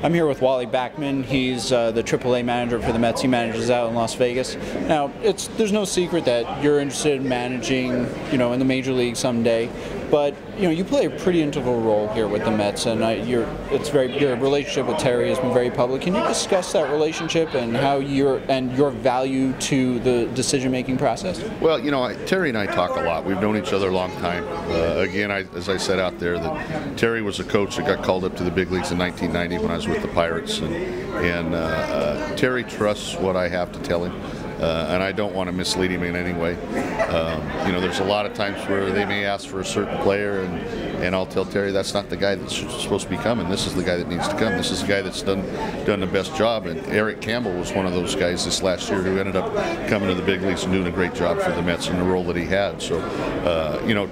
I'm here with Wally Backman. He's the AAA manager for the Mets. He manages out in Las Vegas. Now, there's no secret that you're interested in managing, in the major league someday. But you play a pretty integral role here with the Mets, and your relationship with Terry has been very public. Can you discuss that relationship and how your value to the decision-making process? Well, Terry and I talk a lot. We've known each other a long time. Again, as I said out there, that Terry was a coach that got called up to the big leagues in 1990 when I was with the Pirates, and Terry trusts what I have to tell him. And I don't want to mislead him in any way. There's a lot of times where they may ask for a certain player, and I'll tell Terry that's not the guy that's supposed to be coming. This is the guy that needs to come. This is the guy that's done the best job. And Eric Campbell was one of those guys this last year who ended up coming to the big leagues and doing a great job for the Mets in the role that he had. So,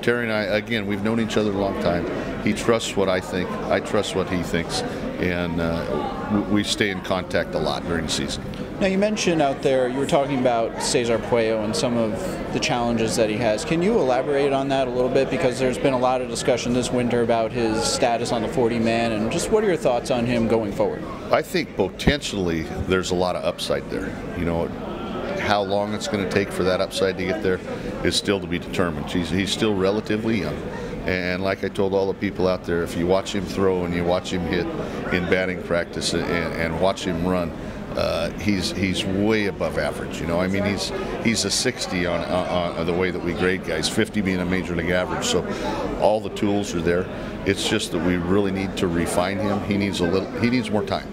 Terry and I, again, we've known each other a long time. He trusts what I think. I trust what he thinks. And we stay in contact a lot during the season. Now, you mentioned out there, you were talking about Cesar Puello and some of the challenges that he has. Can you elaborate on that a little bit? Because there's been a lot of discussion this winter about his status on the 40-man, and just what are your thoughts on him going forward? I think potentially there's a lot of upside there. How long it's going to take for that upside to get there is still to be determined. He's still relatively young. And like I told all the people out there, if you watch him throw and you watch him hit in batting practice and watch him run, he's way above average. He's a 60 on the way that we grade guys, 50 being a major league average. So all the tools are there. It's just that we really need to refine him. He needs more time.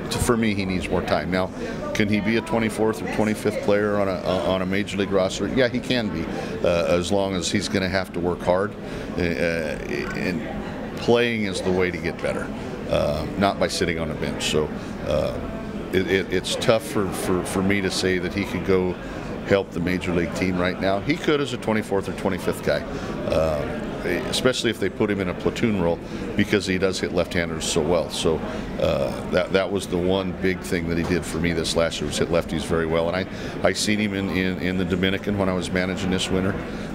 For me, he needs more time. Now, can he be a 24th or 25th player on a major league roster? Yeah, he can be, as long as he's going to have to work hard. And playing is the way to get better, not by sitting on a bench. So it's tough for me to say that he could go help the major league team right now. He could as a 24th or 25th guy, especially if they put him in a platoon role, because he does hit left-handers so well. So that was the one big thing that he did for me this last year, was hit lefties very well. And I seen him in the Dominican when I was managing this winter.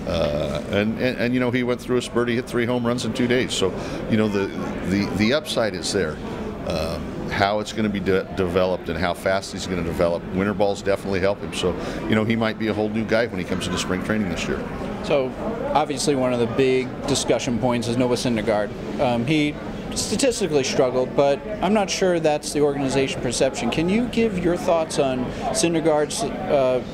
And he went through a spurt. He hit 3 home runs in 2 days. So the upside is there. How it's going to be developed and how fast he's going to develop, winter balls definitely help him. So he might be a whole new guy when he comes into spring training this year. So obviously one of the big discussion points is Noah Syndergaard. He statistically struggled, but I'm not sure that's the organization perception. Can you give your thoughts on Syndergaard's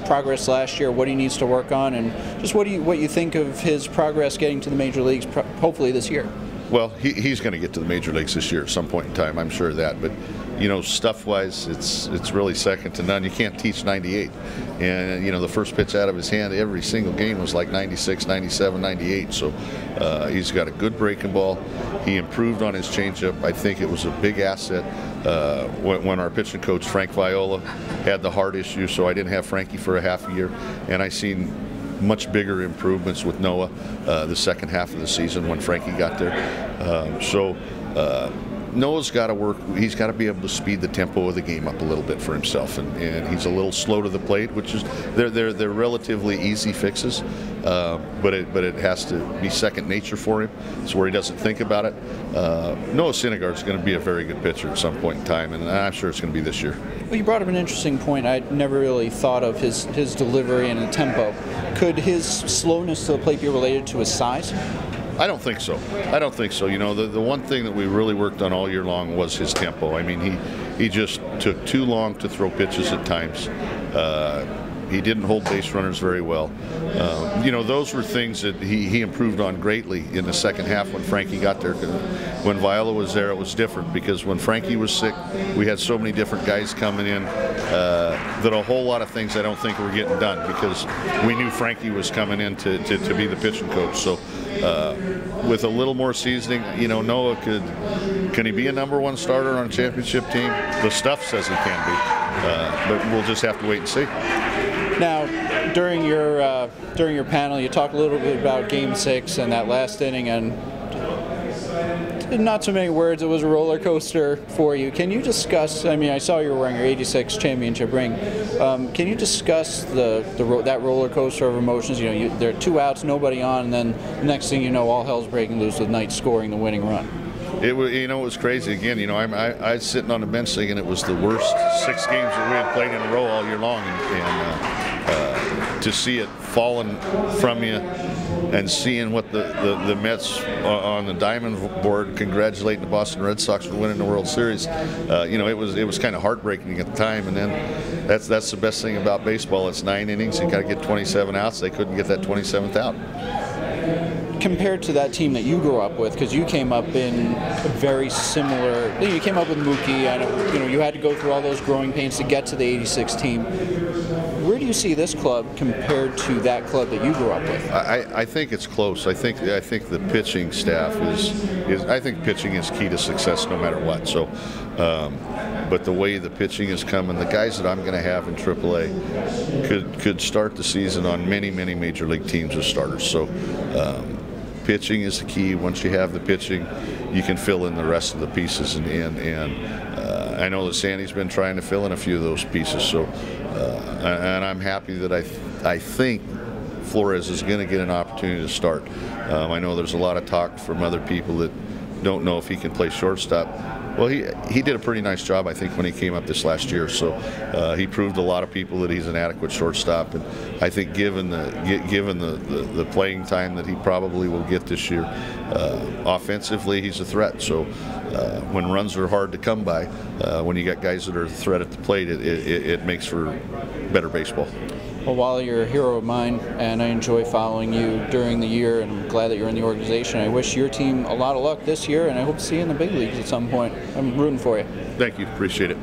progress last year, what he needs to work on, and just what you think of his progress getting to the major leagues hopefully this year? Well, he's going to get to the major leagues this year at some point in time, I'm sure of that. But stuff-wise, it's really second to none. You can't teach 98. And the first pitch out of his hand every single game was like 96, 97, 98. So he's got a good breaking ball. He improved on his changeup. I think it was a big asset when our pitching coach Frank Viola had the heart issue. So I didn't have Frankie for a half a year, and I seen much bigger improvements with Noah the second half of the season when Frankie got there. Noah's got to work. He's got to be able to speed the tempo of the game up a little bit for himself, and he's a little slow to the plate, which is they're relatively easy fixes, but it has to be second nature for him. It's where he doesn't think about it. Noah Syndergaard is going to be a very good pitcher at some point in time, and I'm sure it's going to be this year. Well, you brought up an interesting point. I'd never really thought of his delivery and the tempo. Could his slowness to the plate be related to his size? I don't think so. The one thing that we really worked on all year long was his tempo. I mean, he just took too long to throw pitches at times. He didn't hold base runners very well. Those were things that he improved on greatly in the second half when Frankie got there. When Viola was there, it was different, because when Frankie was sick, we had so many different guys coming in that a whole lot of things I don't think were getting done, because we knew Frankie was coming in to be the pitching coach. So with a little more seasoning, Noah can he be a #1 starter on a championship team? The stuff says he can be, but we'll just have to wait and see. Now, during your panel, you talked a little bit about Game 6 and that last inning, and in not so many words, it was a roller coaster for you. Can you discuss? I mean, I saw you were wearing your '86 championship ring. Can you discuss that roller coaster of emotions? There are 2 outs, nobody on, and then the next thing you know, all hell's breaking loose with Knight scoring the winning run. It was, you know, it was crazy. Again, you know, I was sitting on the bench thinking it was the worst 6 games that we had played in a row all year long, and to see it falling from you, and seeing what the Mets on the diamond board congratulating the Boston Red Sox for winning the World Series, you know, it was kind of heartbreaking at the time. And then that's the best thing about baseball. It's 9 innings. You got to get 27 outs. They couldn't get that 27th out. Compared to that team that you grew up with, because you came up in a very similar. You came up with Mookie. I know, you know, you had to go through all those growing pains to get to the '86 team. Where do you see this club compared to that club that you grew up with? I think it's close. I think the pitching staff is I think pitching is key to success no matter what. So, but the way the pitching is coming, the guys that I'm going to have in AAA could start the season on many major league teams as starters. So. Pitching is the key. Once you have the pitching, you can fill in the rest of the pieces. And I know that Sandy's been trying to fill in a few of those pieces. So, and I'm happy that I think Flores is going to get an opportunity to start. I know there's a lot of talk from other people that don't know if he can play shortstop. Well, he did a pretty nice job, I think, when he came up this last year. So he proved to a lot of people that he's an adequate shortstop, and I think given the playing time that he probably will get this year, offensively he's a threat. So when runs are hard to come by, when you got guys that are a threat at the plate, it makes for better baseball. Well, Wally, you're a hero of mine, and I enjoy following you during the year, and I'm glad that you're in the organization. I wish your team a lot of luck this year, and I hope to see you in the big leagues at some point. I'm rooting for you. Thank you. Appreciate it.